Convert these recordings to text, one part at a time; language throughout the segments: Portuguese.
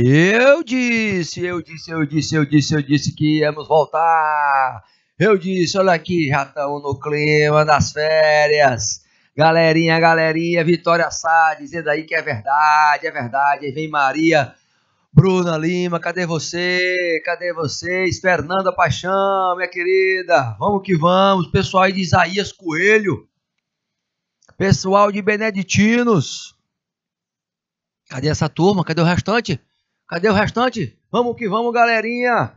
Eu disse que íamos voltar. Eu disse, olha aqui, já estamos no clima das férias. Galerinha, Vitória Sá, dizendo aí que é verdade. Aí vem Maria, Bruna Lima, cadê você? Cadê vocês? Fernanda Paixão, minha querida. Vamos que vamos. Pessoal aí de Isaías Coelho. Pessoal de Beneditinos. Cadê essa turma? Cadê o restante? Vamos que vamos, galerinha.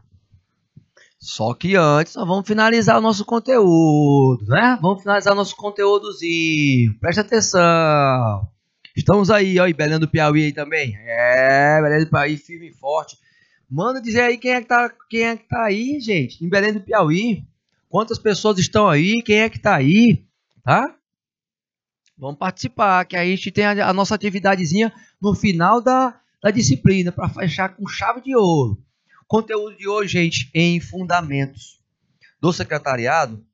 Só que antes, nós vamos finalizar o nosso conteúdo, né? Vamos finalizar o nosso conteúdozinho. Presta atenção. Estamos aí, ó, em Belém do Piauí aí também. Belém do Piauí, firme e forte. Manda dizer aí quem é que tá aí, gente, em Belém do Piauí. Quantas pessoas estão aí? Quem é que tá aí? Tá? Vamos participar, que a gente tem a nossa atividadezinha no final da disciplina, para fechar com chave de ouro. O conteúdo de hoje, gente, em fundamentos do secretariado,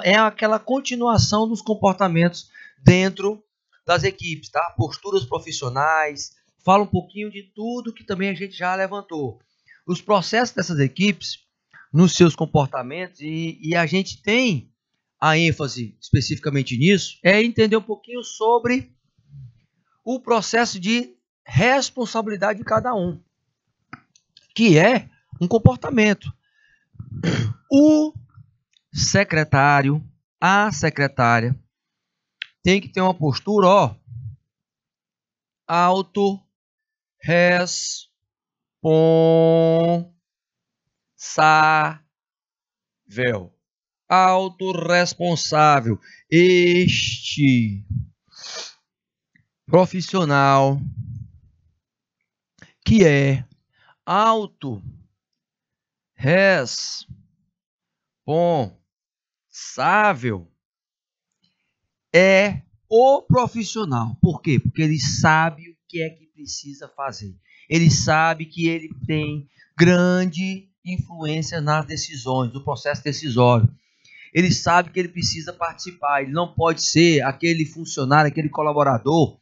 é aquela continuação dos comportamentos dentro das equipes, tá? Posturas profissionais, fala um pouquinho de tudo que também a gente já levantou. Os processos dessas equipes, nos seus comportamentos, e a gente tem a ênfase especificamente nisso, é entender um pouquinho sobre o processo de responsabilidade de cada um, que é um comportamento. O secretário, a secretária, tem que ter uma postura, ó, autorresponsável. Este profissional que é autorresponsável é o profissional. Por quê? Porque ele sabe o que é que precisa fazer. Ele sabe que ele tem grande influência nas decisões, no processo decisório. Ele sabe que ele precisa participar. Ele não pode ser aquele funcionário, aquele colaborador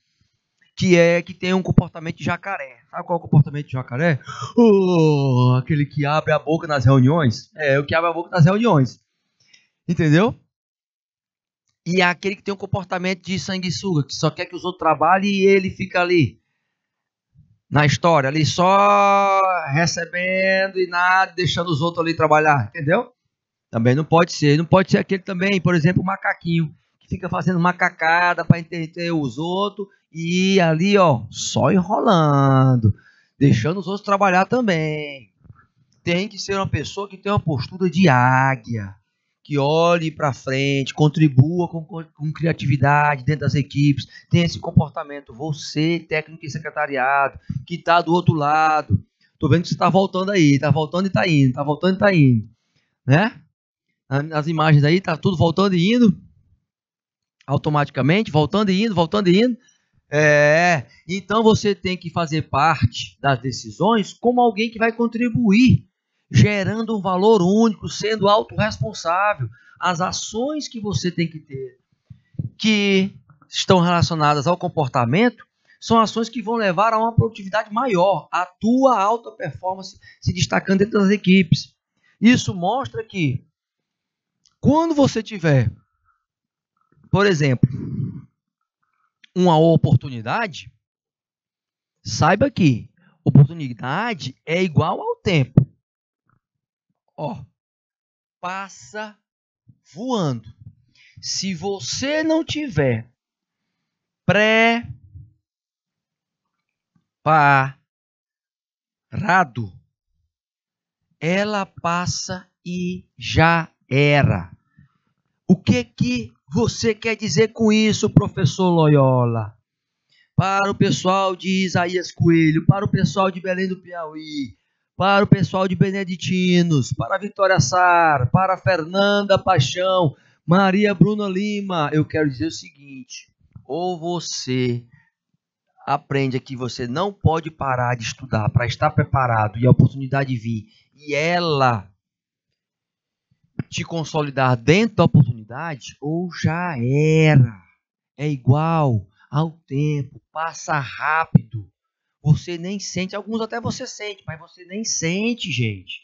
que tem um comportamento de jacaré. Sabe qual é o comportamento de jacaré? Aquele que abre a boca nas reuniões. É o que abre a boca nas reuniões. Entendeu? E é aquele que tem um comportamento de sanguessuga, que só quer que os outros trabalhem e ele fica ali na história, ali só recebendo e nada, deixando os outros ali trabalhar. Entendeu? Também não pode ser. Não pode ser aquele também, por exemplo, o macaquinho, que fica fazendo macacada para entender os outros e ali, ó, só enrolando, deixando os outros trabalhar também. Tem que ser uma pessoa que tem uma postura de águia, que olhe para frente, contribua com criatividade dentro das equipes, tem esse comportamento. Você, técnico e secretariado, que está do outro lado, tô vendo que você está voltando aí, está voltando e está indo, né? As imagens aí, tá tudo voltando e indo, automaticamente, voltando e indo. Então você tem que fazer parte das decisões como alguém que vai contribuir, gerando um valor único, sendo autorresponsável. As ações que você tem que ter, que estão relacionadas ao comportamento, são ações que vão levar a uma produtividade maior, a tua alta performance se destacando dentro das equipes. Isso mostra que quando você tiver, por exemplo, uma oportunidade, saiba que oportunidade é igual ao tempo. Ó, passa voando. Se você não tiver preparado, ela passa e já era. O que você quer dizer com isso, professor Loyola? Para o pessoal de Isaías Coelho, para o pessoal de Belém do Piauí, para o pessoal de Beneditinos, para a Vitória Sar, para a Fernanda Paixão, Maria Bruna Lima, eu quero dizer o seguinte: ou você aprende que você não pode parar de estudar para estar preparado e a oportunidade vir, e ela te consolidar dentro da oportunidade, ou já era. É igual ao tempo, passa rápido. Você nem sente, alguns até você sente, mas você nem sente, gente.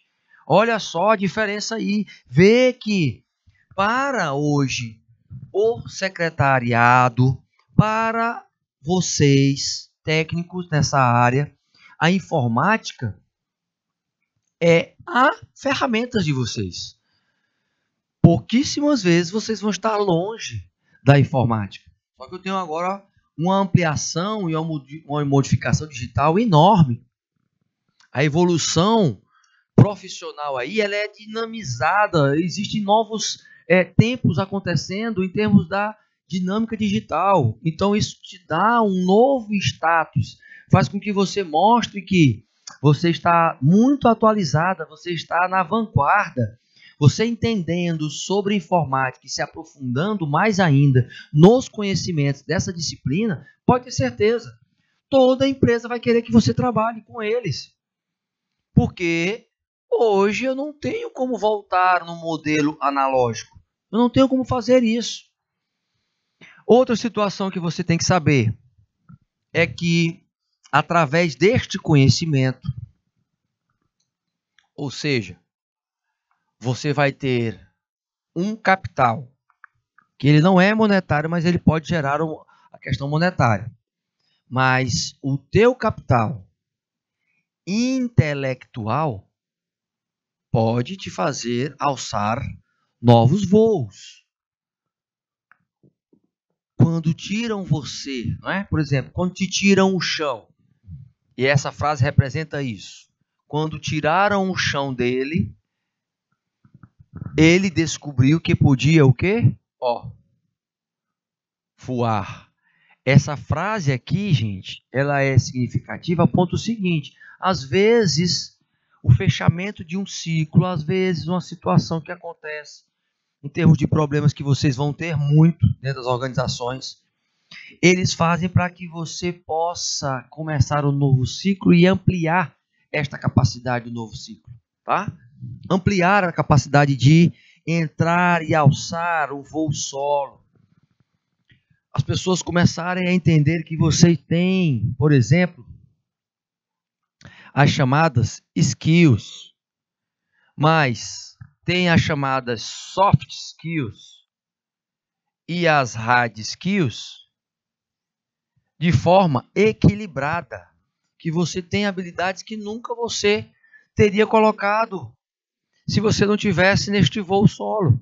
Olha só a diferença aí. Vê que para hoje o secretariado, para vocês, técnicos nessa área, a informática é a ferramenta de vocês. Pouquíssimas vezes vocês vão estar longe da informática. Só que eu tenho agora uma ampliação e uma modificação digital enorme. A evolução profissional aí, ela é dinamizada, existem novos tempos acontecendo em termos da dinâmica digital. Então isso te dá um novo status, faz com que você mostre que você está muito atualizada, você está na vanguarda. Você entendendo sobre informática e se aprofundando mais ainda nos conhecimentos dessa disciplina, pode ter certeza, toda empresa vai querer que você trabalhe com eles. Porque hoje eu não tenho como voltar no modelo analógico. Eu não tenho como fazer isso. Outra situação que você tem que saber é que, através deste conhecimento, ou seja, você vai ter um capital, que ele não é monetário, mas ele pode gerar a questão monetária. Mas o teu capital intelectual pode te fazer alçar novos voos. Quando tiram você, não é? Por exemplo, quando te tiram o chão, e essa frase representa isso. Quando tiraram o chão dele, ele descobriu que podia o quê? Voar. Essa frase aqui, gente, ela é significativa a ponto seguinte. Às vezes, o fechamento de um ciclo, às vezes, uma situação que acontece em termos de problemas que vocês vão ter muito dentro das organizações, eles fazem para que você possa começar um novo ciclo e ampliar esta capacidade do novo ciclo, tá? Ampliar a capacidade de entrar e alçar o voo solo. As pessoas começarem a entender que você tem, por exemplo, as chamadas skills, mas tem as chamadas soft skills e as hard skills de forma equilibrada, que você tem habilidades que nunca você teria colocado se você não tivesse neste voo solo,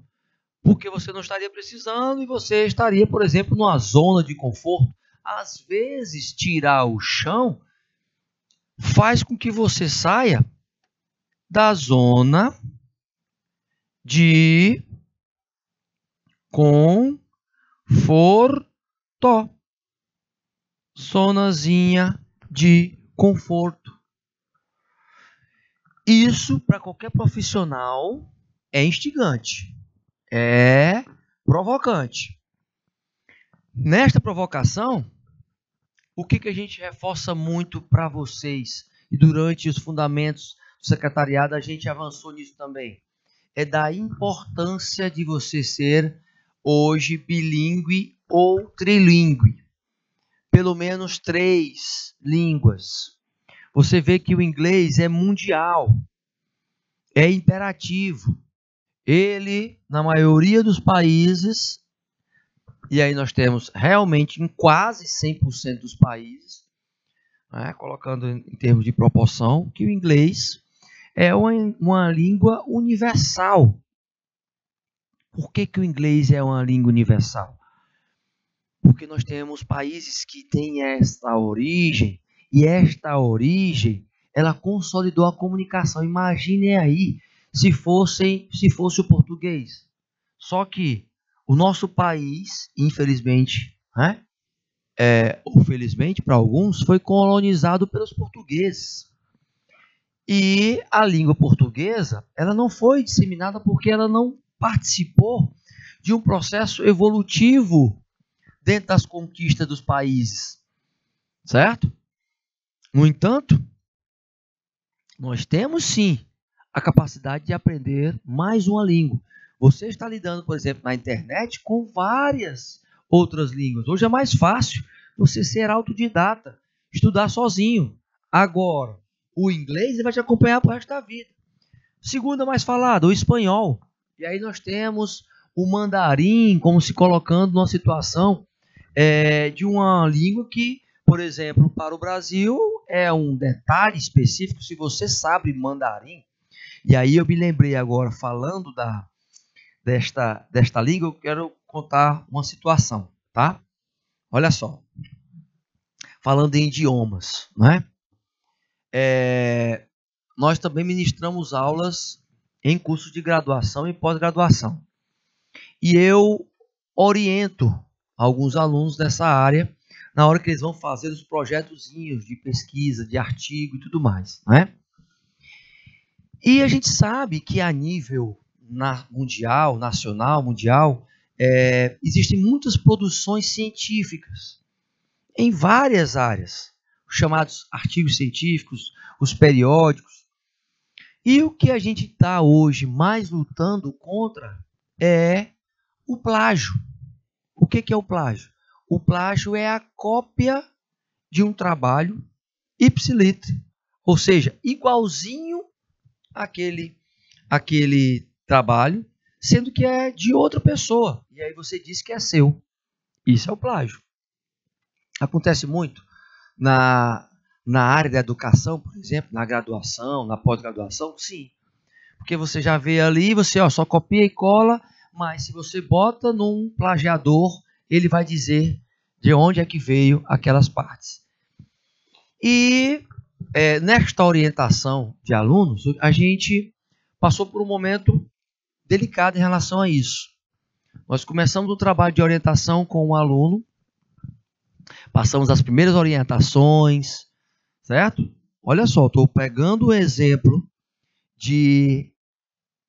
porque você não estaria precisando e você estaria, por exemplo, numa zona de conforto. Às vezes, tirar o chão faz com que você saia da zona de conforto. Zonazinha de conforto. Isso, para qualquer profissional, é instigante, é provocante. Nesta provocação, o que a gente reforça muito para vocês, e durante os fundamentos do secretariado a gente avançou nisso também, é da importância de você ser hoje bilíngue ou trilíngue. Pelo menos 3 línguas. Você vê que o inglês é mundial, é imperativo. Ele, na maioria dos países, e aí nós temos realmente em quase 100% dos países, né, colocando em termos de proporção, que o inglês é uma língua universal. Por que o inglês é uma língua universal? Porque nós temos países que têm esta origem, e esta origem, ela consolidou a comunicação. Imaginem aí, se fosse o português. Só que o nosso país, infelizmente, né, ou felizmente para alguns, foi colonizado pelos portugueses. E a língua portuguesa, ela não foi disseminada porque ela não participou de um processo evolutivo dentro das conquistas dos países, certo? No entanto, nós temos sim a capacidade de aprender mais uma língua. Você está lidando, por exemplo, na internet com várias outras línguas. Hoje é mais fácil você ser autodidata, estudar sozinho. Agora, o inglês ele vai te acompanhar pro resto da vida. Segunda mais falada, o espanhol. E aí nós temos o mandarim como se colocando numa situação de uma língua que, por exemplo, para o Brasil é um detalhe específico se você sabe mandarim. E aí eu me lembrei agora, falando desta língua, eu quero contar uma situação, tá? Olha só. Falando em idiomas, né? Nós também ministramos aulas em cursos de graduação e pós-graduação. E eu oriento alguns alunos dessa área na hora que eles vão fazer os projetozinhos de pesquisa, de artigo e tudo mais, né? E a gente sabe que a nível mundial, nacional, mundial, existem muitas produções científicas em várias áreas, os chamados artigos científicos, os periódicos. E o que a gente está hoje mais lutando contra é o plágio. O que é o plágio? O plágio é a cópia de um trabalho ipsiliter, ou seja, igualzinho àquele trabalho, sendo que é de outra pessoa. E aí você diz que é seu. Isso é o plágio. Acontece muito na área da educação, por exemplo, na graduação, na pós-graduação, sim. Porque você já vê ali, você só copia e cola, mas se você bota num plagiador, ele vai dizer de onde é que veio aquelas partes. E nesta orientação de alunos, a gente passou por um momento delicado em relação a isso. Nós começamos o trabalho de orientação com um aluno, passamos as primeiras orientações, certo? Olha só, estou pegando o exemplo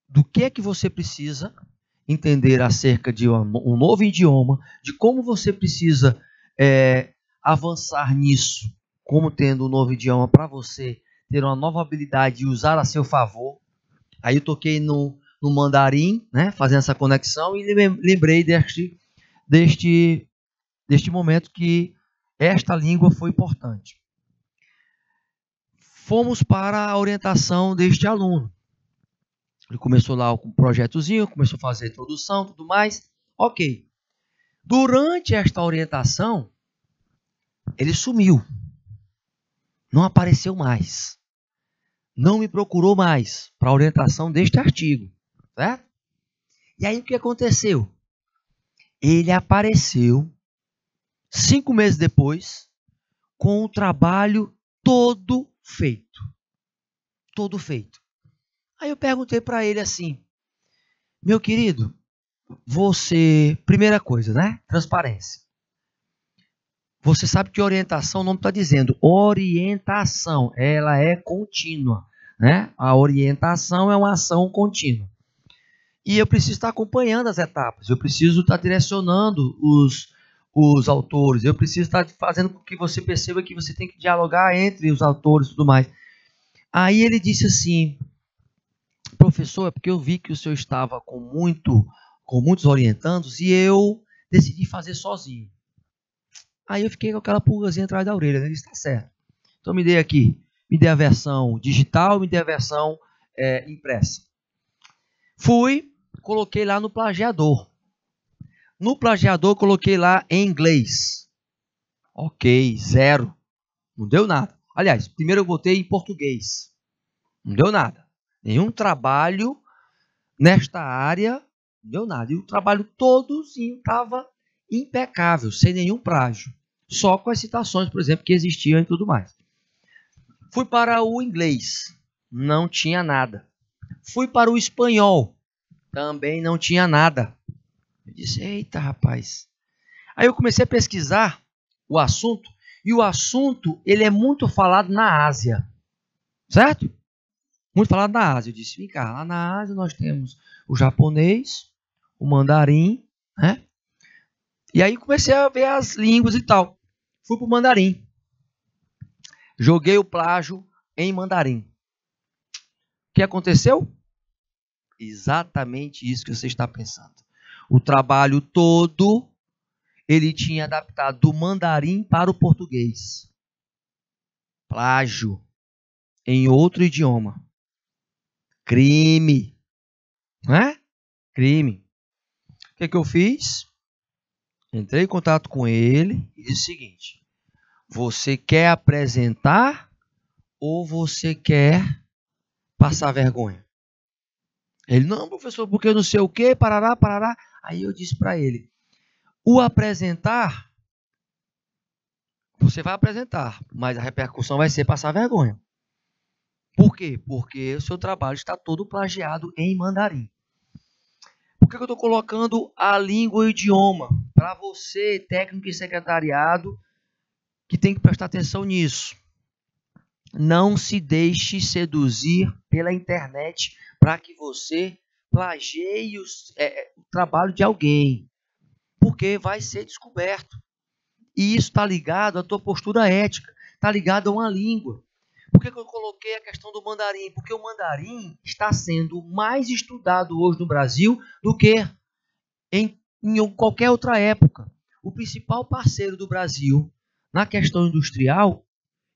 do que é que você precisa entender acerca de um novo idioma, de como você precisa avançar nisso, como tendo um novo idioma para você ter uma nova habilidade e usar a seu favor. Aí eu toquei no mandarim, né, fazendo essa conexão e lembrei deste momento que esta língua foi importante. Fomos para a orientação deste aluno. Ele começou lá com um projetozinho, começou a fazer a introdução, tudo mais. Ok. Durante esta orientação, ele sumiu. Não apareceu mais. Não me procurou mais para a orientação deste artigo. Certo? E aí o que aconteceu? Ele apareceu 5 meses depois com o trabalho todo feito. Todo feito. Aí eu perguntei para ele assim, meu querido, primeira coisa, né? Transparência. Você sabe que orientação, o nome está dizendo, orientação, ela é contínua, né? A orientação é uma ação contínua. E eu preciso estar acompanhando as etapas, eu preciso estar direcionando os autores, eu preciso estar fazendo com que você perceba que você tem que dialogar entre os autores e tudo mais. Aí ele disse assim, professor, é porque eu vi que o senhor estava com muitos orientandos e eu decidi fazer sozinho. Aí eu fiquei com aquela pulgazinha atrás da orelha, né? Ele disse, tá certo. Então me dê a versão digital, me dê a versão impressa. Coloquei lá no plagiador. No plagiador coloquei lá em inglês. Ok, 0. Não deu nada. Aliás, primeiro eu botei em português. Não deu nada. Nenhum trabalho nesta área, não deu nada. E o trabalho todozinho estava impecável, sem nenhum plágio. Só com as citações, por exemplo, que existiam e tudo mais. Fui para o inglês. Não tinha nada. Fui para o espanhol. Também não tinha nada. Eu disse, eita, rapaz. Aí eu comecei a pesquisar o assunto. E o assunto, ele é muito falado na Ásia. Certo? Muito falado na Ásia. Eu disse, vem cá, lá na Ásia nós temos o japonês, o mandarim, né? E aí comecei a ver as línguas e tal. Fui para o mandarim. Joguei o plágio em mandarim. O que aconteceu? Exatamente isso que você está pensando. O trabalho todo, ele tinha adaptado do mandarim para o português. Plágio em outro idioma. Crime. Não é? Crime. O que eu fiz? Entrei em contato com ele e disse o seguinte: você quer apresentar ou você quer passar vergonha? Ele, não, professor, porque eu não sei o quê, parará, parará. Aí eu disse para ele, o apresentar, você vai apresentar, mas a repercussão vai ser passar vergonha. Por quê? Porque o seu trabalho está todo plagiado em mandarim. Por que eu estou colocando a língua e o idioma? Para você, técnico e secretariado, que tem que prestar atenção nisso. Não se deixe seduzir pela internet para que você plagie o trabalho de alguém, porque vai ser descoberto. E isso está ligado à tua postura ética, está ligado a uma língua. Por que eu coloquei a questão do mandarim? Porque o mandarim está sendo mais estudado hoje no Brasil do que em qualquer outra época. O principal parceiro do Brasil na questão industrial,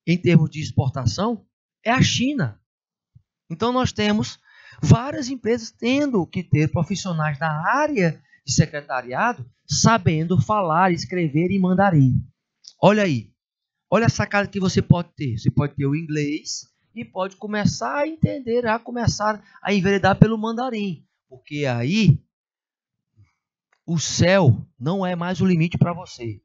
em termos de exportação, é a China. Então nós temos várias empresas tendo que ter profissionais da área de secretariado sabendo falar e escrever em mandarim. Olha aí, olha a sacada que você pode ter. Você pode ter o inglês e pode começar a entender, começar a enveredar pelo mandarim. Porque aí o céu não é mais o limite para você.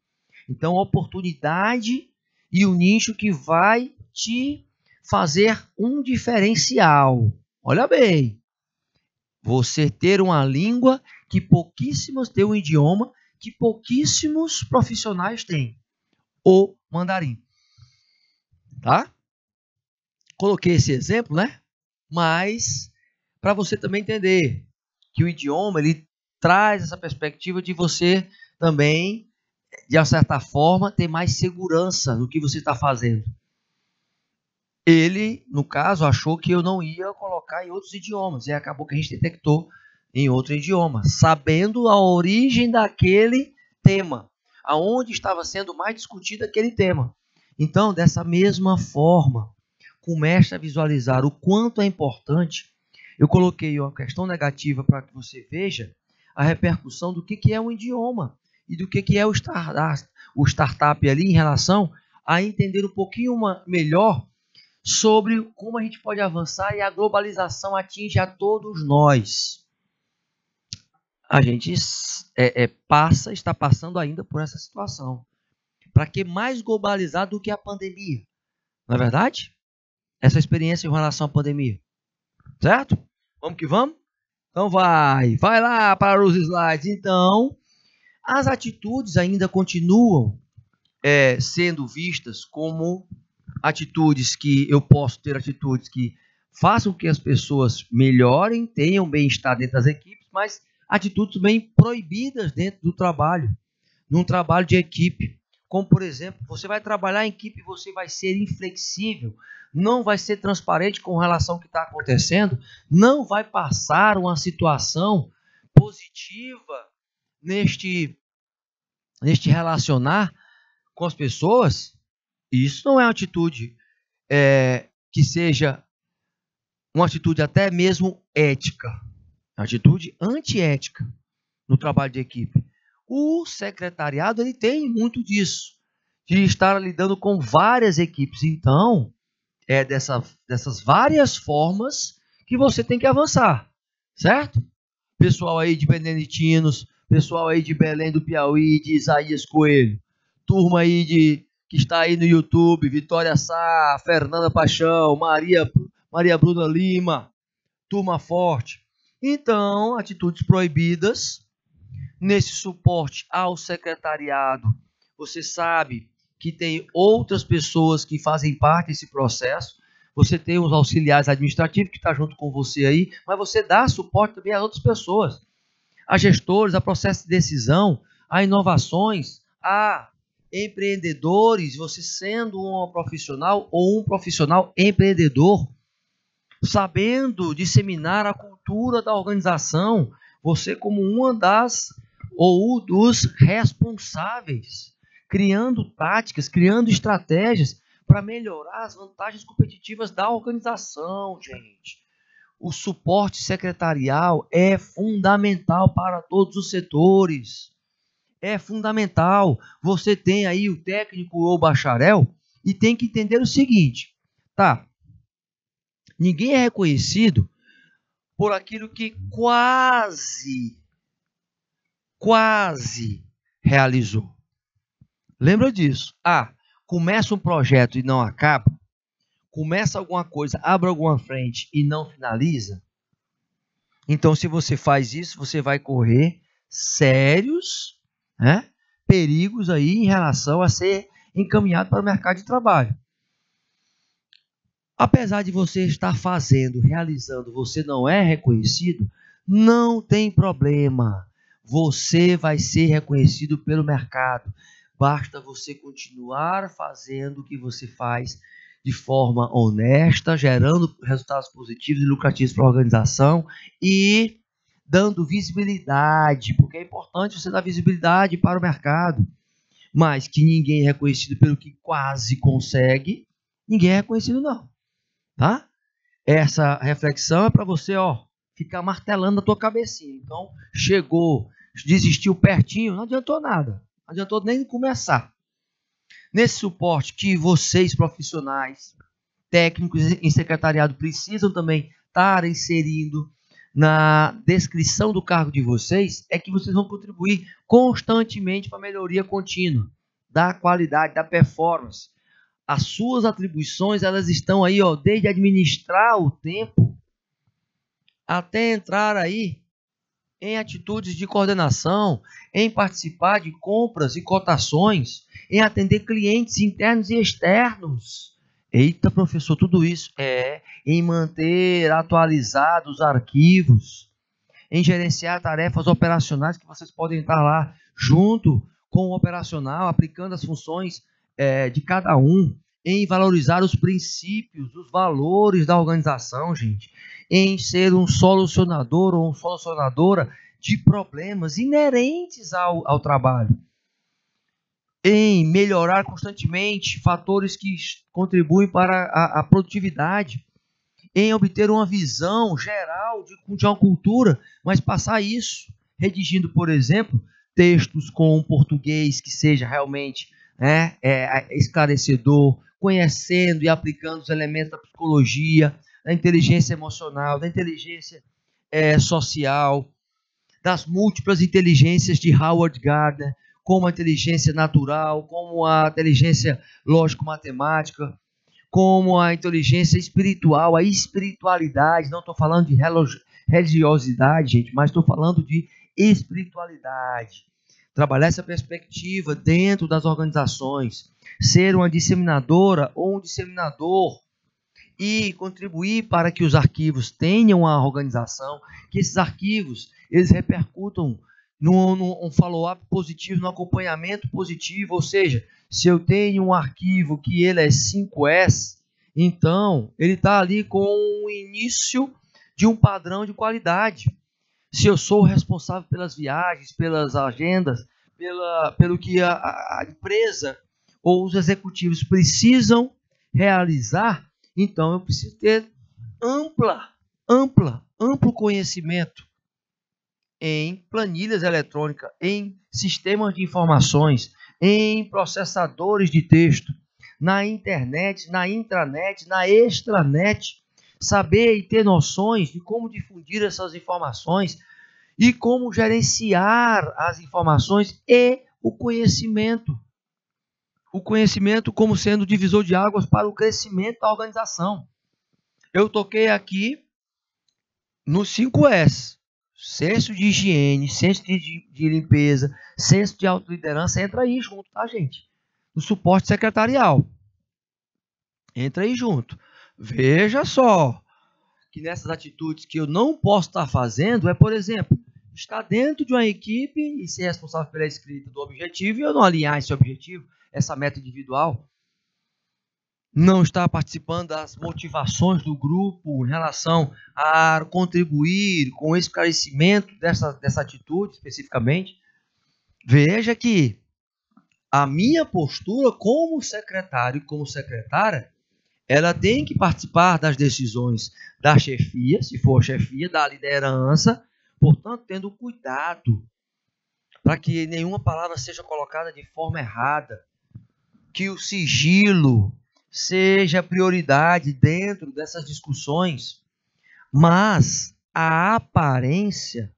Então a oportunidade e o nicho que vai te fazer um diferencial. Olha bem, você ter uma língua que pouquíssimos têm, um idioma que pouquíssimos profissionais têm, o mandarim. Tá? Coloquei esse exemplo, né? Mas para você também entender que o idioma ele traz essa perspectiva de você também, de uma certa forma, ter mais segurança no que você está fazendo. Ele, no caso, achou que eu não ia colocar em outros idiomas. E acabou que a gente detectou em outro idioma, sabendo a origem daquele tema, aonde estava sendo mais discutido aquele tema. Então, dessa mesma forma, comece a visualizar o quanto é importante. Eu coloquei uma questão negativa para que você veja a repercussão do que é um idioma e do que é o startup ali em relação a entender um pouquinho melhor sobre como a gente pode avançar e a globalização atinge a todos nós. A gente está passando ainda por essa situação. Para que mais globalizado do que a pandemia? Não é verdade? Essa experiência em relação à pandemia. Certo? Vamos que vamos? Então vai lá para os slides. Então, as atitudes ainda continuam sendo vistas como atitudes que eu posso ter, atitudes que façam que as pessoas melhorem, tenham bem-estar dentro das equipes, mas atitudes bem proibidas dentro do trabalho, num trabalho de equipe. Como, por exemplo, você vai trabalhar em equipe, você vai ser inflexível, não vai ser transparente com relação ao que está acontecendo, não vai passar uma situação positiva neste relacionar com as pessoas. Isso não é uma atitude que seja uma atitude até mesmo ética, uma atitude antiética no trabalho de equipe. O secretariado ele tem muito disso, de estar lidando com várias equipes. Então, dessas várias formas que você tem que avançar, certo? Pessoal aí de Beneditinos, pessoal aí de Belém do Piauí, de Isaías Coelho, turma aí que está aí no YouTube, Vitória Sá, Fernanda Paixão, Maria Bruna Lima, turma forte. Então, atitudes proibidas nesse suporte ao secretariado. Você sabe que tem outras pessoas que fazem parte desse processo. Você tem os auxiliares administrativos que estão junto com você aí, mas você dá suporte também a outras pessoas, a gestores, a processo de decisão, a inovações, a empreendedores. Você sendo um profissional ou um profissional empreendedor, sabendo disseminar a cultura da organização, você como uma das ou dos responsáveis, criando táticas, criando estratégias para melhorar as vantagens competitivas da organização, gente. O suporte secretarial é fundamental para todos os setores. É fundamental. Você tem aí o técnico ou bacharel e tem que entender o seguinte, tá? Ninguém é reconhecido por aquilo que quase realizou. Lembra disso? Começa um projeto e não acaba. Começa alguma coisa, abre alguma frente e não finaliza. Então, se você faz isso, você vai correr sérios, perigos aí em relação a ser encaminhado para o mercado de trabalho. Apesar de você estar fazendo, realizando, você não é reconhecido, não tem problema. Você vai ser reconhecido pelo mercado. Basta você continuar fazendo o que você faz de forma honesta, gerando resultados positivos e lucrativos para a organização e dando visibilidade, porque é importante você dar visibilidade para o mercado. Mas que ninguém é reconhecido pelo que quase consegue, ninguém é reconhecido não. Tá? Essa reflexão é para você, ficar martelando na tua cabecinha. Então, chegou, desistiu pertinho, não adiantou nada. Não adiantou nem começar. Nesse suporte que vocês, profissionais, técnicos em secretariado, precisam também estar inserindo na descrição do cargo de vocês, é que vocês vão contribuir constantemente para a melhoria contínua da qualidade, da performance. As suas atribuições, elas estão aí, desde administrar o tempo até entrar aí em atitudes de coordenação, em participar de compras e cotações, em atender clientes internos e externos. Eita, professor, tudo isso em manter atualizados os arquivos, em gerenciar tarefas operacionais que vocês podem estar lá junto com o operacional, aplicando as funções de cada um, em valorizar os princípios, os valores da organização, gente, em ser um solucionador ou uma solucionadora de problemas inerentes ao trabalho, em melhorar constantemente fatores que contribuem para a produtividade, em obter uma visão geral de uma cultura, mas passar isso redigindo, por exemplo, textos com português que seja realmente esclarecedor, conhecendo e aplicando os elementos da psicologia, da inteligência emocional, da inteligência social, das múltiplas inteligências de Howard Gardner, como a inteligência natural, como a inteligência lógico-matemática, como a inteligência espiritual, a espiritualidade. Não estou falando de religiosidade, gente, mas estou falando de espiritualidade. Trabalhar essa perspectiva dentro das organizações, ser uma disseminadora ou um disseminador e contribuir para que os arquivos tenham uma organização, que esses arquivos eles repercutam num follow-up positivo, num acompanhamento positivo. Ou seja, se eu tenho um arquivo que ele é 5S, então ele está ali com o início de um padrão de qualidade. Se eu sou responsável pelas viagens, pelas agendas, pelo que a empresa ou os executivos precisam realizar, então eu preciso ter amplo conhecimento em planilhas eletrônicas, em sistemas de informações, em processadores de texto, na internet, na intranet, na extranet, saber e ter noções de como difundir essas informações e como gerenciar as informações e o conhecimento. O conhecimento como sendo divisor de águas para o crescimento da organização. Eu toquei aqui no 5S. Senso de higiene, senso de limpeza, senso de autoliderança, entra aí junto, tá, gente? No suporte secretarial. Entra aí junto. Veja só que nessas atitudes que eu não posso estar fazendo por exemplo, estar dentro de uma equipe e ser responsável pela escrita do objetivo e eu não alinhar esse objetivo, essa meta individual, não estar participando das motivações do grupo em relação a contribuir com o esclarecimento dessa atitude especificamente. Veja que A minha postura como secretário e como secretária, ela tem que participar das decisões da chefia, se for chefia, da liderança, portanto, tendo cuidado para que nenhuma palavra seja colocada de forma errada, que o sigilo seja prioridade dentro dessas discussões, mas a aparência,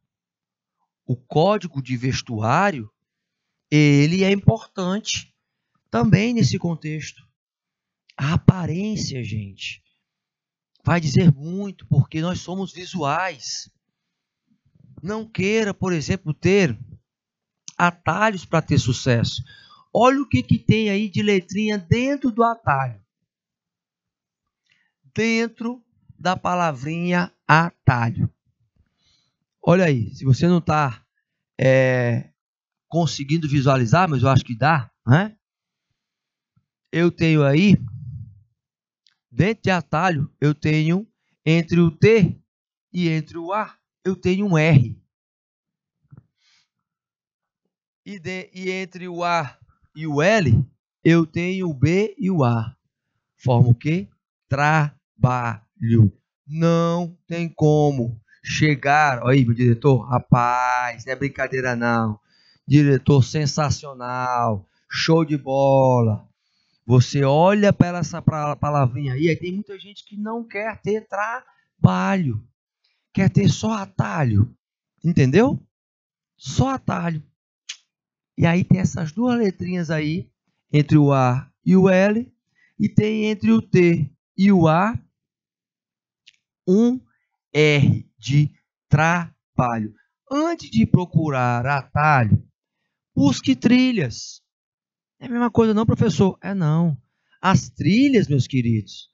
o código de vestuário, ele é importante também nesse contexto. A aparência, gente, vai dizer muito, porque nós somos visuais. Não queira, por exemplo, ter atalhos para ter sucesso. Olha o que tem aí de letrinha dentro do atalho. Dentro da palavrinha atalho. Olha aí, se você não está conseguindo visualizar, mas eu acho que dá, né? Eu tenho aí, dentro de atalho, eu tenho entre o T e entre o A, eu tenho um R. E entre o A e o L, eu tenho o B e o A. Forma o quê? Trabalho. Não tem como chegar... Olha aí, meu diretor. Rapaz, não é brincadeira não. Diretor sensacional. Show de bola. Você olha para essa palavrinha aí tem muita gente que não quer ter trabalho. Quer ter só atalho. Entendeu? Só atalho. E aí tem essas duas letrinhas aí, entre o A e o L, e tem entre o T e o A, um R de trabalho. Antes de procurar atalho, busque trilhas. É a mesma coisa não, professor? É não. As trilhas, meus queridos,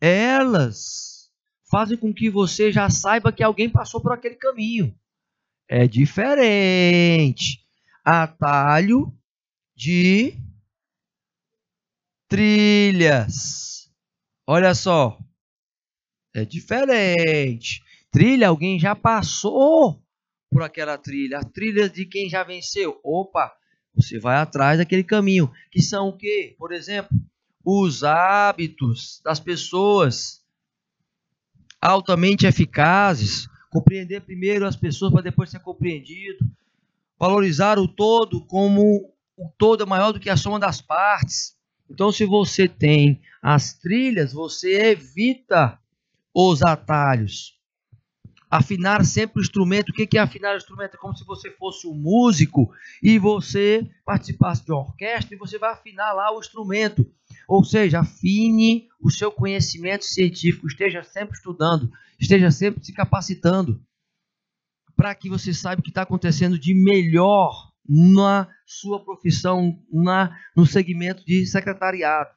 elas fazem com que você já saiba que alguém passou por aquele caminho. É diferente. Atalho de trilhas. Olha só. É diferente. Trilha, alguém já passou por aquela trilha. A trilha de quem já venceu. Opa, você vai atrás daquele caminho. Que são o quê? Por exemplo, os hábitos das pessoas altamente eficazes. Compreender primeiro as pessoas para depois ser compreendido. Valorizar o todo como o todo é maior do que a soma das partes. Então, se você tem as trilhas, você evita os atalhos. Afinar sempre o instrumento. O que é afinar o instrumento? É como se você fosse um músico e você participasse de uma orquestra e você vai afinar lá o instrumento. Ou seja, afine o seu conhecimento científico, esteja sempre estudando, esteja sempre se capacitando, para que você saiba o que está acontecendo de melhor na sua profissão, no segmento de secretariado.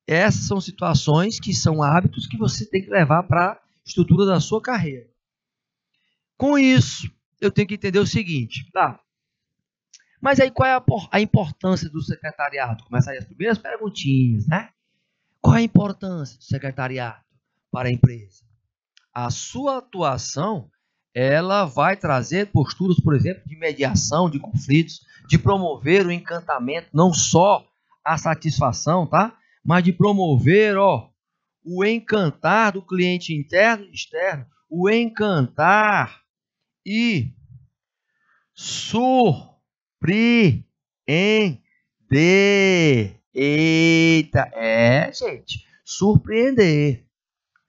Essas são situações que são hábitos que você tem que levar para a estrutura da sua carreira. Com isso, eu tenho que entender o seguinte, tá? Mas aí qual é a importância do secretariado? Começa aí as primeiras perguntinhas, né? Qual é a importância do secretariado para a empresa? A sua atuação, ela vai trazer posturas, por exemplo, de mediação de conflitos, de promover o encantamento, não só a satisfação, tá? Mas de promover, o encantar do cliente interno e externo, o encantar e surpreender. Eita, gente, surpreender.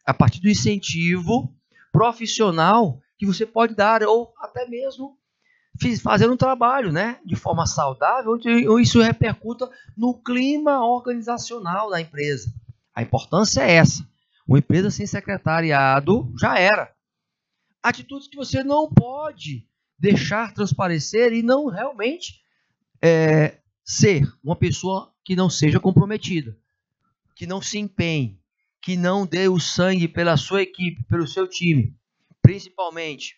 A partir do incentivo profissional que você pode dar, ou até mesmo fazer um trabalho, né, de forma saudável, ou isso repercuta no clima organizacional da empresa. A importância é essa. Uma empresa sem secretariado já era. Atitudes que você não pode deixar transparecer e não realmente ser uma pessoa que não seja comprometida, que não se empenhe, que não dê o sangue pela sua equipe, pelo seu time. Principalmente,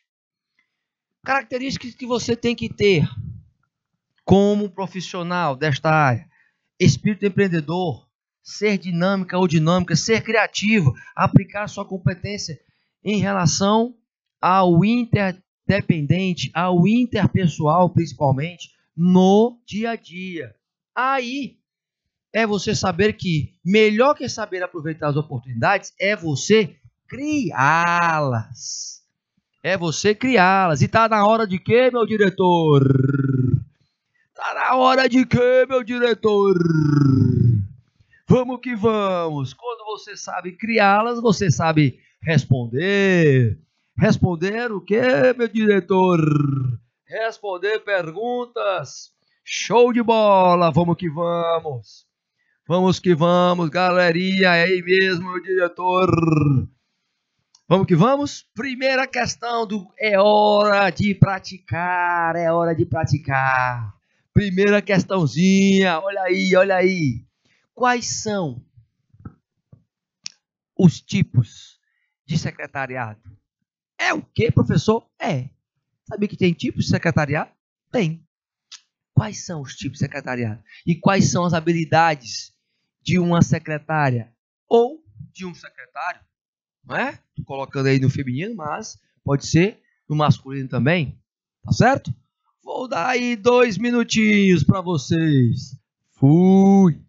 características que você tem que ter como profissional desta área. Espírito empreendedor, ser dinâmica ou dinâmica, ser criativo, aplicar sua competência em relação ao interdependente, ao interpessoal principalmente, no dia a dia. Aí é você saber que melhor que saber aproveitar as oportunidades é você criá-las. É você criá-las. E tá na hora de quê, meu diretor? Tá na hora de quê, meu diretor? Vamos que vamos. Quando você sabe criá-las, você sabe responder. Responder o quê, meu diretor? Responder perguntas. Show de bola. Vamos que vamos. Vamos que vamos, galerinha. É aí mesmo, meu diretor. Vamos que vamos? Primeira questão do é hora de praticar. É hora de praticar. Primeira questãozinha. Olha aí, olha aí. Quais são os tipos de secretariado? É o que, professor? É. Sabia que tem tipos de secretariado? Tem. Quais são os tipos de secretariado? E quais são as habilidades de uma secretária ou de um secretário? Não é? Estou colocando aí no feminino, mas pode ser no masculino também. Tá certo? Vou dar aí 2 minutinhos para vocês. Fui!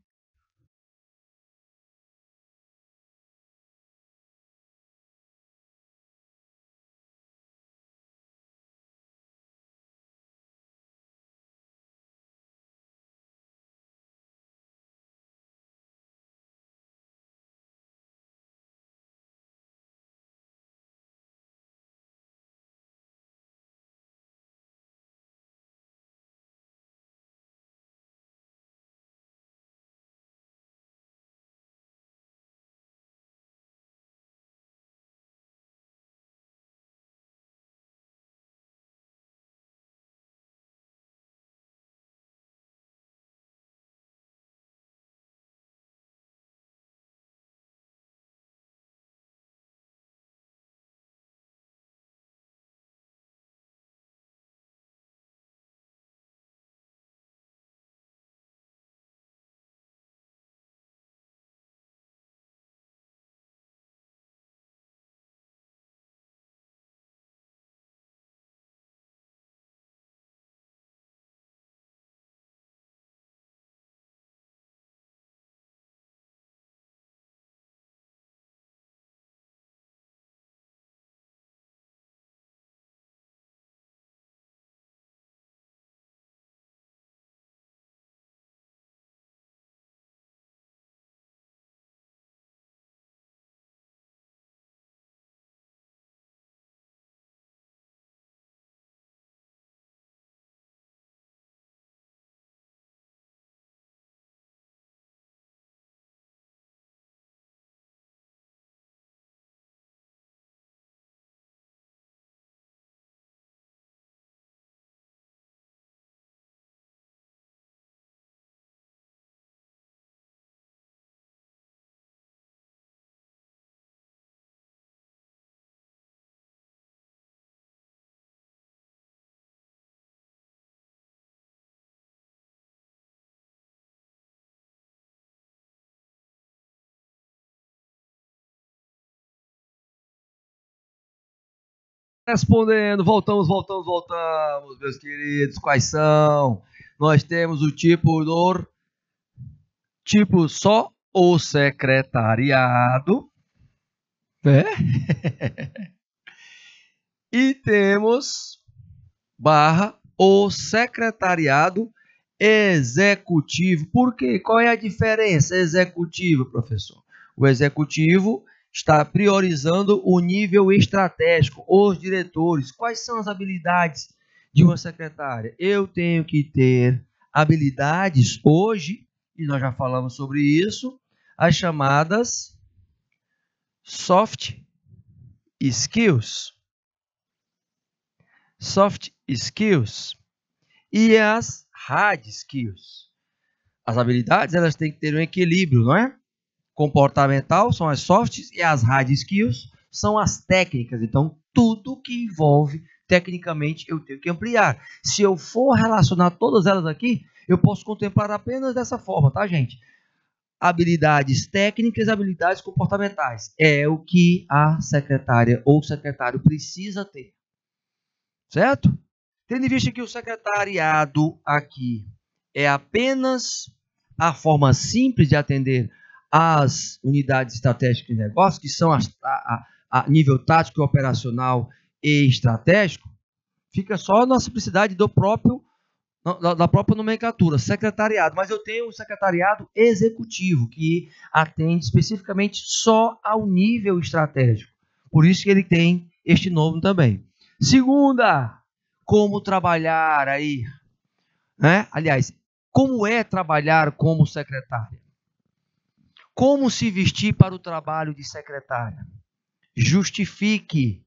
Respondendo, voltamos, meus queridos. Quais são? Nós temos o tipo só o secretariado, né? E temos barra o secretariado executivo. Por quê? Qual é a diferença executivo, professor? O executivo está priorizando o nível estratégico, os diretores. Quais são as habilidades de uma secretária? Eu tenho que ter habilidades hoje, e nós já falamos sobre isso, as chamadas soft skills. Soft skills e as hard skills. As habilidades, elas têm que ter um equilíbrio, não é? Comportamental são as softs e as hard skills são as técnicas. Então, tudo que envolve tecnicamente eu tenho que ampliar. Se eu for relacionar todas elas aqui, eu posso contemplar apenas dessa forma, tá, gente? Habilidades técnicas e habilidades comportamentais. É o que a secretária ou secretário precisa ter. Certo? Tendo em vista que o secretariado aqui é apenas a forma simples de atender as unidades estratégicas de negócio, que são a nível tático, operacional e estratégico, fica só na simplicidade da própria nomenclatura, secretariado. Mas eu tenho um secretariado executivo, que atende especificamente só ao nível estratégico. Por isso que ele tem este nome também. Segunda, como trabalhar aí, né? Aliás, como é trabalhar como secretária? Como se vestir para o trabalho de secretária? Justifique.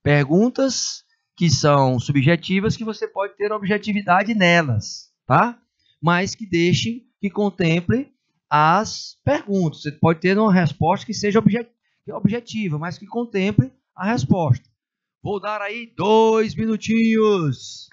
Perguntas que são subjetivas, que você pode ter objetividade nelas, tá? Mas que que contemple as perguntas. Você pode ter uma resposta que seja objetiva, mas que contemple a resposta. Vou dar aí 2 minutinhos.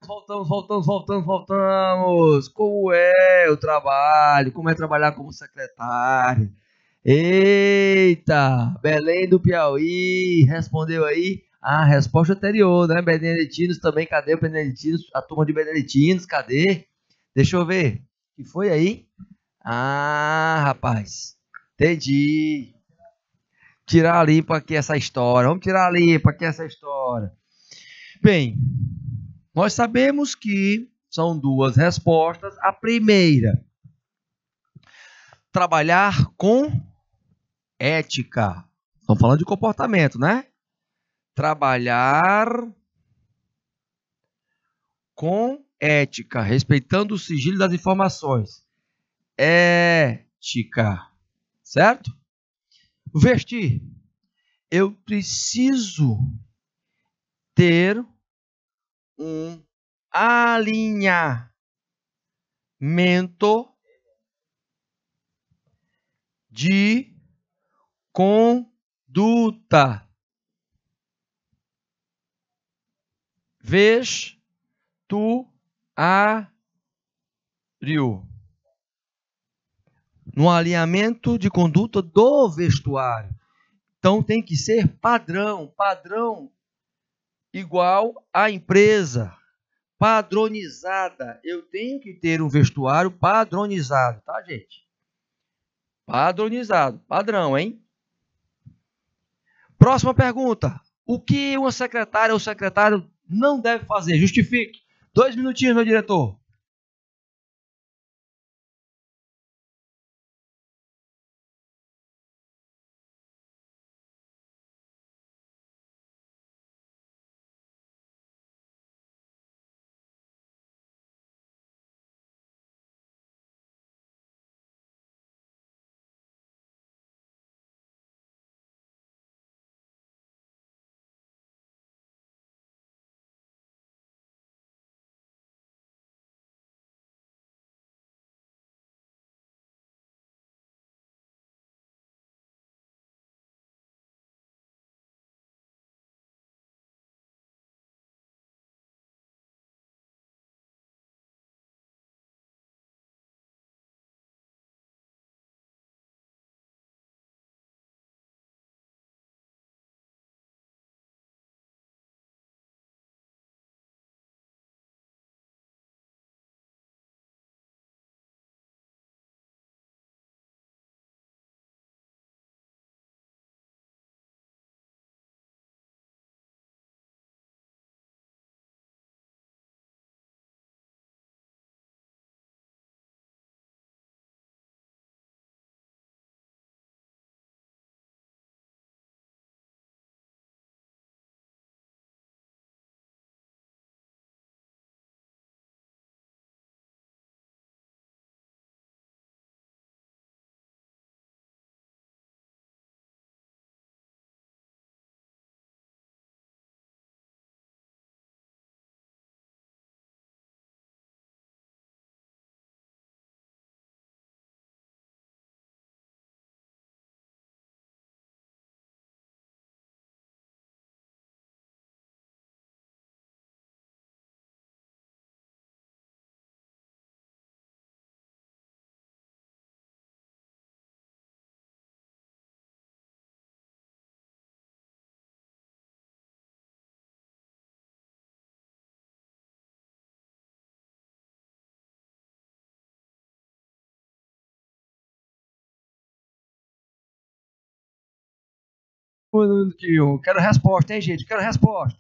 Voltamos. Como é o trabalho? Como é trabalhar como secretário? Eita, Belém do Piauí, respondeu aí a resposta anterior, né? Beneditinos também, cadê o Beneditinos? A turma de Beneditinos, cadê? Deixa eu ver. O que foi aí? Ah, rapaz, entendi. Tirar limpo aqui essa história. Vamos tirar limpo aqui essa história. Bem, nós sabemos que são duas respostas. A primeira, trabalhar com ética. Estamos falando de comportamento, né? Trabalhar com ética, respeitando o sigilo das informações. Ética, certo? Vestir. Eu preciso ter um alinhamento de conduta. Vestuário. No alinhamento de conduta do vestuário. Então tem que ser padrão. Padrão igual à empresa. Padronizada. Eu tenho que ter um vestuário padronizado, tá, gente? Padronizado. Padrão, hein? Próxima pergunta. O que uma secretária ou secretário não deve fazer? Justifique. 2 minutinhos, meu diretor. Quero resposta, hein, gente? Quero resposta.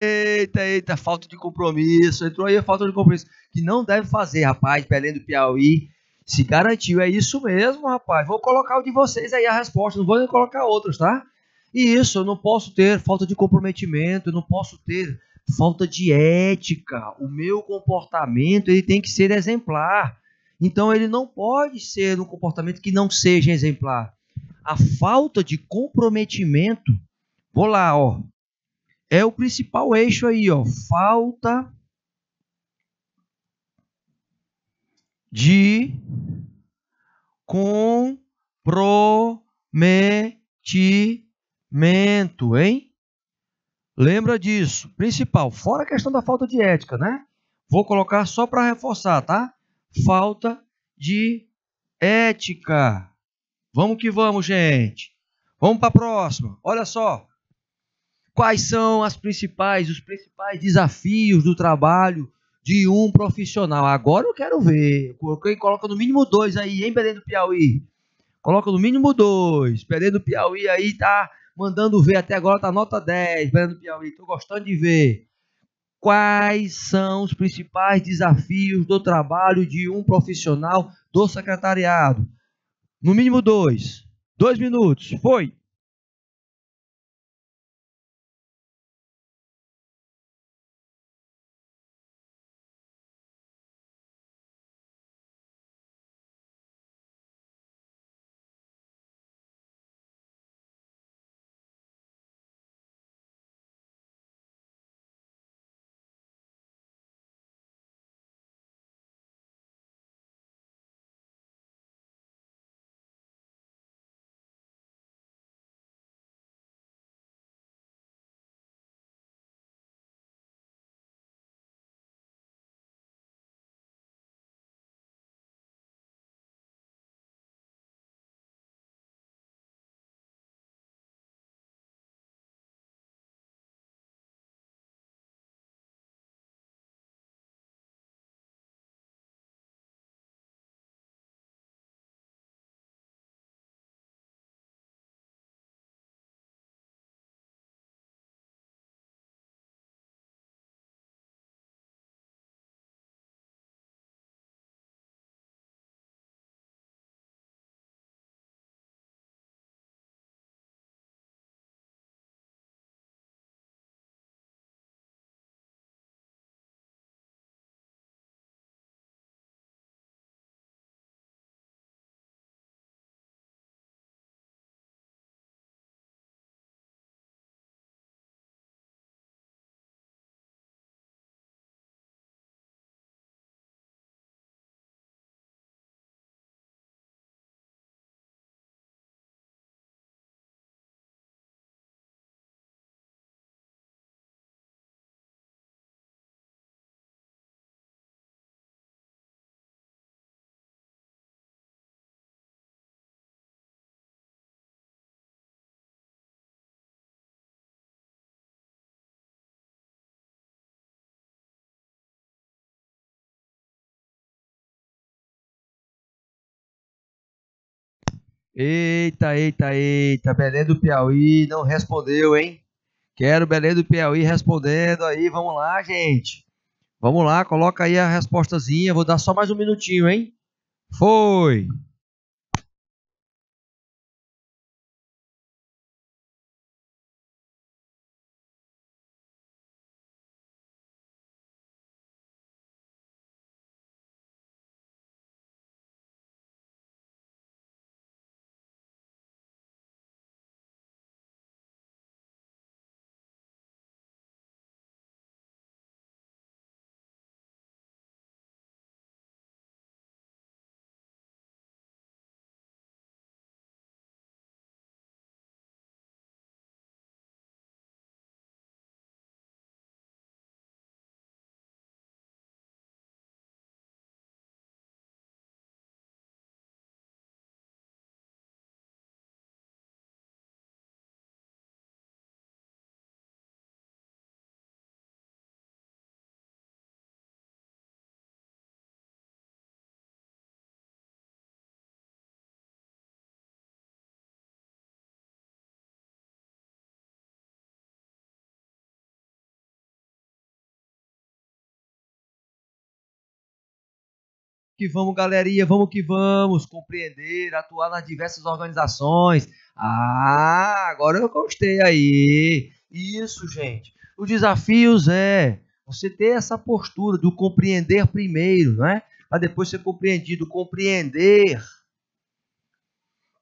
Eita, eita, falta de compromisso. Entrou aí a falta de compromisso. Que não deve fazer, rapaz. Belém do Piauí se garantiu. É isso mesmo, rapaz. Vou colocar o de vocês aí a resposta. Não vou nem colocar outros, tá? E isso, eu não posso ter falta de comprometimento. Eu não posso ter falta de ética. O meu comportamento ele tem que ser exemplar. Então ele não pode ser um comportamento que não seja exemplar. A falta de comprometimento. Vou lá, ó. É o principal eixo aí, ó. Falta de comprometimento, hein? Lembra disso. Principal, fora a questão da falta de ética, né? Vou colocar só para reforçar, tá? Falta de ética. Vamos que vamos, gente. Vamos para a próxima. Olha só. Quais são os principais desafios do trabalho de um profissional? Agora eu quero ver. Quem coloca no mínimo 2 aí, hein, Belém do Piauí? Coloca no mínimo 2. Belém do Piauí aí tá mandando ver. Até agora tá nota 10. Belém do Piauí, tô gostando de ver. Quais são os principais desafios do trabalho de um profissional do secretariado? No mínimo 2. 2 minutos. Foi. Eita, eita, eita. Belém do Piauí não respondeu, hein? Quero Belém do Piauí respondendo aí. Vamos lá, gente. Vamos lá, coloca aí a respostazinha. Vou dar só mais um minutinho, hein? Foi. Que vamos, galerinha, vamos que vamos, compreender, atuar nas diversas organizações. Ah, agora eu gostei aí. Isso, gente. Os desafios é você ter essa postura do compreender primeiro, né? Para depois ser compreendido. Compreender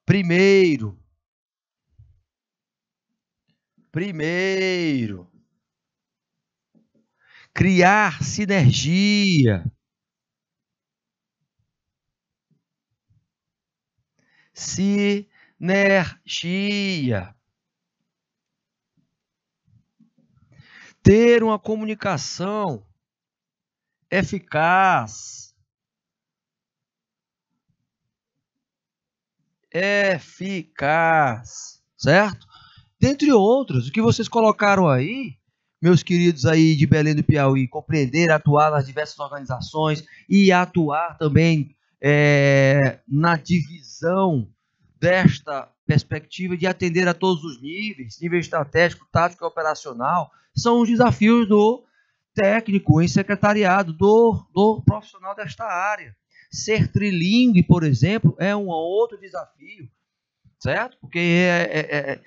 primeiro. Primeiro. Criar sinergia. Sinergia. Ter uma comunicação eficaz. Eficaz. Certo? Dentre outros, o que vocês colocaram aí, meus queridos aí de Belém do Piauí, compreender, atuar nas diversas organizações e atuar também na divisão desta perspectiva de atender a todos os níveis, nível estratégico, tático e operacional, são os desafios do técnico em secretariado, do profissional desta área. Ser trilingue, por exemplo, é um outro desafio, certo? Porque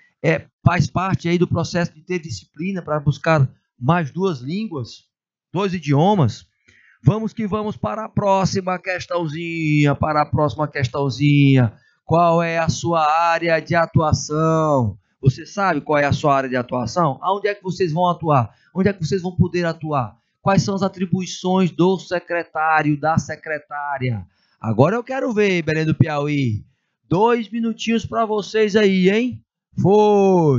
faz parte aí do processo de ter disciplina para buscar mais duas línguas, dois idiomas. Vamos que vamos para a próxima questãozinha, Qual é a sua área de atuação? Você sabe qual é a sua área de atuação? Aonde é que vocês vão atuar? Onde é que vocês vão poder atuar? Quais são as atribuições do secretário, da secretária? Agora eu quero ver, Belém do Piauí. 2 minutinhos para vocês aí, hein? Foi!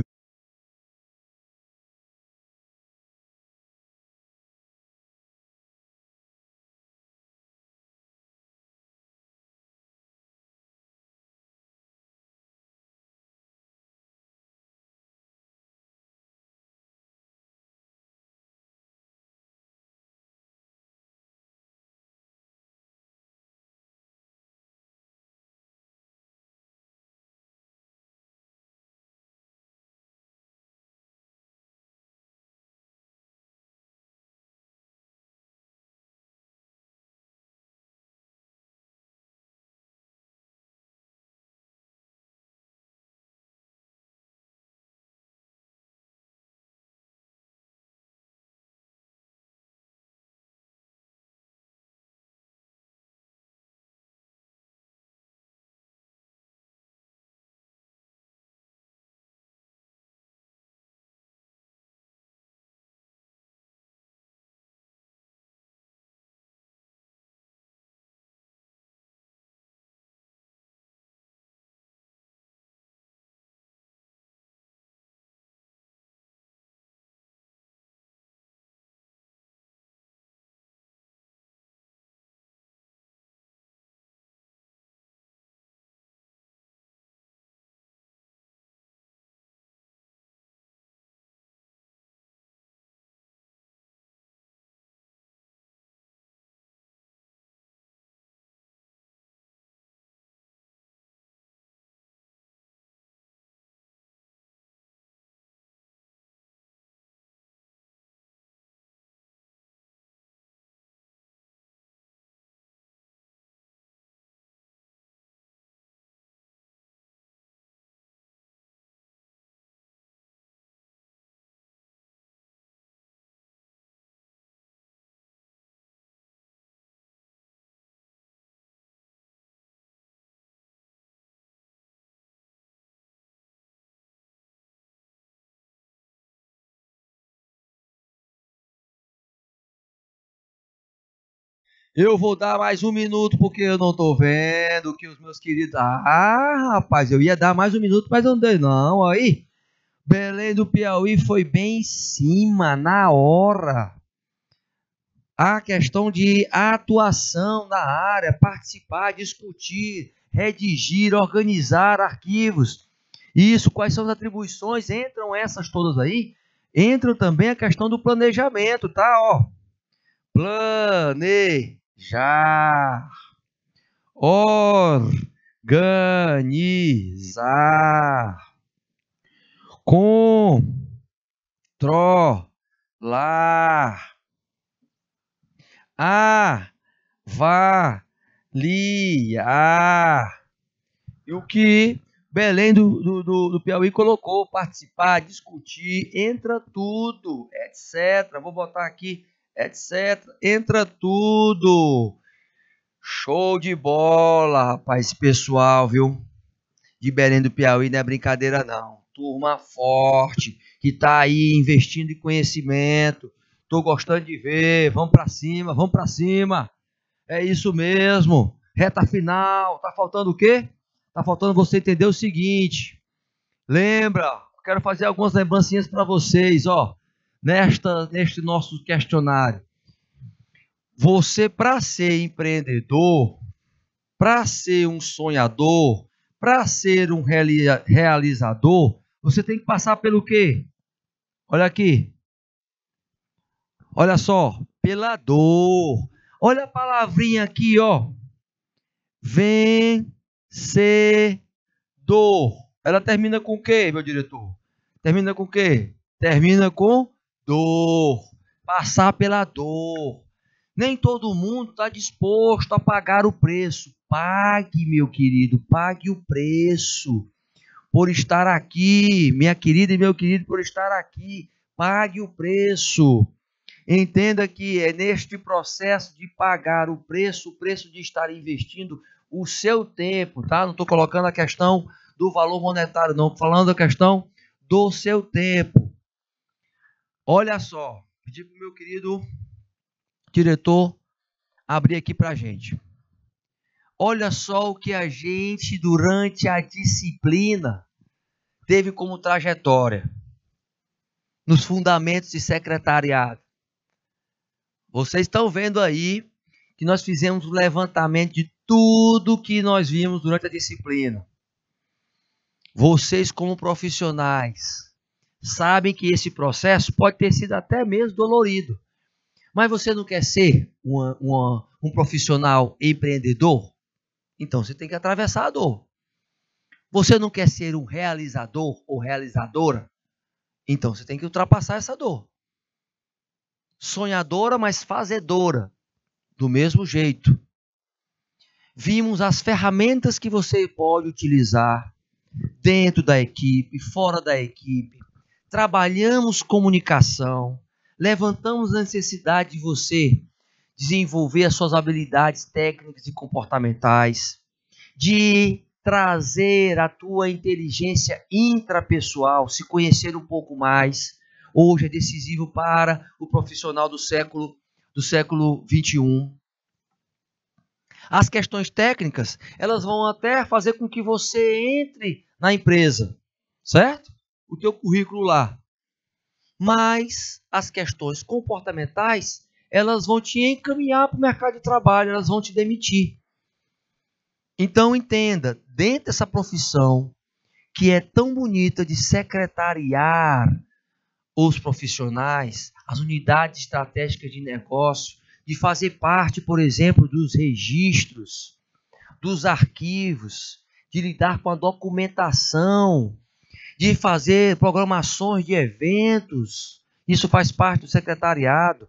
Eu vou dar mais um minuto porque eu não tô vendo que os meus queridos... Ah, rapaz, eu ia dar mais um minuto, mas eu não dei não. Aí, Belém do Piauí foi bem em cima, na hora. A questão de atuação na área, participar, discutir, redigir, organizar arquivos. Isso, quais são as atribuições? Entram essas todas aí? Entram também a questão do planejamento, tá? Ó, planejar, organizar, controlar, avaliar. E o que Belém do Piauí colocou, participar, discutir, entra tudo, etc. Vou botar aqui, etc. Entra tudo. Show de bola, rapaz, pessoal, viu? De Belém do Piauí não é brincadeira não. Turma forte, que tá aí investindo em conhecimento. Tô gostando de ver, vamos pra cima, vamos pra cima. É isso mesmo. Reta final, tá faltando o quê? Tá faltando você entender o seguinte. Lembra, quero fazer algumas lembrancinhas para vocês, ó. Neste nosso questionário. Você, para ser empreendedor, para ser um sonhador, para ser um realizador, você tem que passar pelo quê? Olha aqui. Olha só, pela dor. Olha a palavrinha aqui, ó. Vencedor. Ela termina com o quê, meu diretor? Termina com o quê? Termina com dor. Passar pela dor. Nem todo mundo está disposto a pagar o preço. Pague, meu querido, pague o preço por estar aqui, minha querida e meu querido, por estar aqui. Pague o preço. Entenda que é neste processo de pagar o preço de estar investindo o seu tempo, tá? Não estou colocando a questão do valor monetário, não. Estou falando a questão do seu tempo. Olha só, pedi para o meu querido diretor abrir aqui para a gente. Olha só o que a gente, durante a disciplina, teve como trajetória nos fundamentos de secretariado. Vocês estão vendo aí que nós fizemos um levantamento de tudo que nós vimos durante a disciplina. Vocês, como profissionais, sabem que esse processo pode ter sido até mesmo dolorido. Mas você não quer ser um profissional empreendedor? Então você tem que atravessar a dor. Você não quer ser um realizador ou realizadora? Então você tem que ultrapassar essa dor. Sonhadora, mas fazedora. Do mesmo jeito. Vimos as ferramentas que você pode utilizar dentro da equipe, fora da equipe. Trabalhamos comunicação. Levantamos a necessidade de você desenvolver as suas habilidades técnicas e comportamentais, de trazer a tua inteligência intrapessoal, se conhecer um pouco mais. Hoje é decisivo para o profissional do século XXI. As questões técnicas, elas vão até fazer com que você entre na empresa, certo? O teu currículo lá. Mas as questões comportamentais, elas vão te encaminhar para o mercado de trabalho, elas vão te demitir. Então entenda, dentro dessa profissão que é tão bonita de secretariar os profissionais, as unidades estratégicas de negócio, de fazer parte, por exemplo, dos registros, dos arquivos, de lidar com a documentação, de fazer programações de eventos, isso faz parte do secretariado,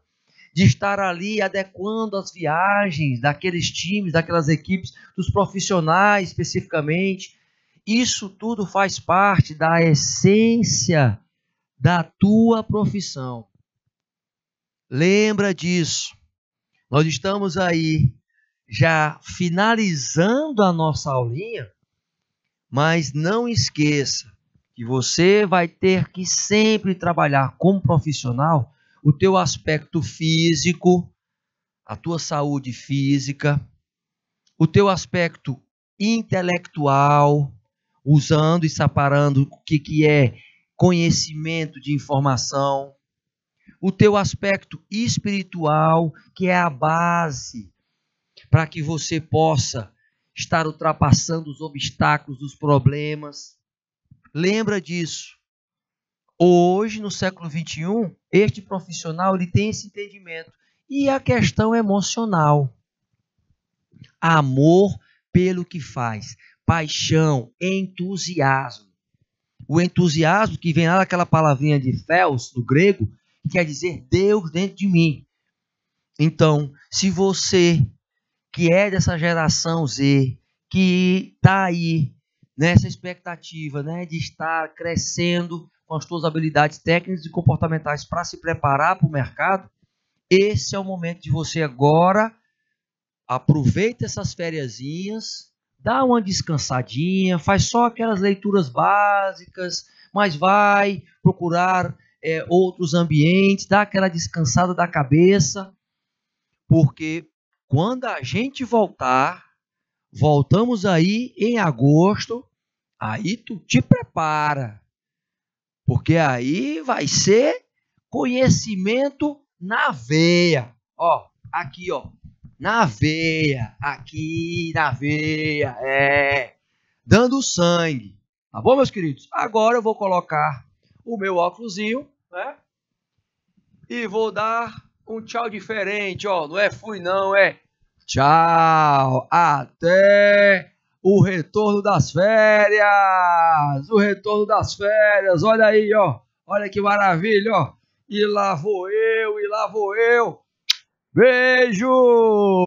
de estar ali adequando as viagens daqueles times, daquelas equipes, dos profissionais especificamente. Isso tudo faz parte da essência da tua profissão. Lembra disso. Nós estamos aí já finalizando a nossa aulinha, mas não esqueça que você vai ter que sempre trabalhar como profissional o teu aspecto físico, a tua saúde física, o teu aspecto intelectual, usando e separando o que é conhecimento de informação, o teu aspecto espiritual, que é a base para que você possa estar ultrapassando os obstáculos, os problemas. Lembra disso. Hoje, no século XXI, este profissional ele tem esse entendimento. E a questão emocional. Amor pelo que faz. Paixão, entusiasmo. O entusiasmo que vem lá daquela palavrinha de theos, do grego, que quer dizer Deus dentro de mim. Então, se você que é dessa geração Z, que está aí nessa expectativa, né, de estar crescendo com as suas habilidades técnicas e comportamentais para se preparar para o mercado, esse é o momento de você agora aproveita essas fériasinhas, dá uma descansadinha, faz só aquelas leituras básicas, mas vai procurar outros ambientes, dá aquela descansada da cabeça, porque quando a gente voltamos aí em agosto, aí tu te prepara, porque aí vai ser conhecimento na veia, ó, aqui ó, na veia, aqui na veia, dando sangue, tá bom, meus queridos? Agora eu vou colocar o meu óculosinho, né, e vou dar um tchau diferente, ó, não é fui não, é tchau, até o retorno das férias, olha aí, ó, olha que maravilha, ó, e lá vou eu, beijo!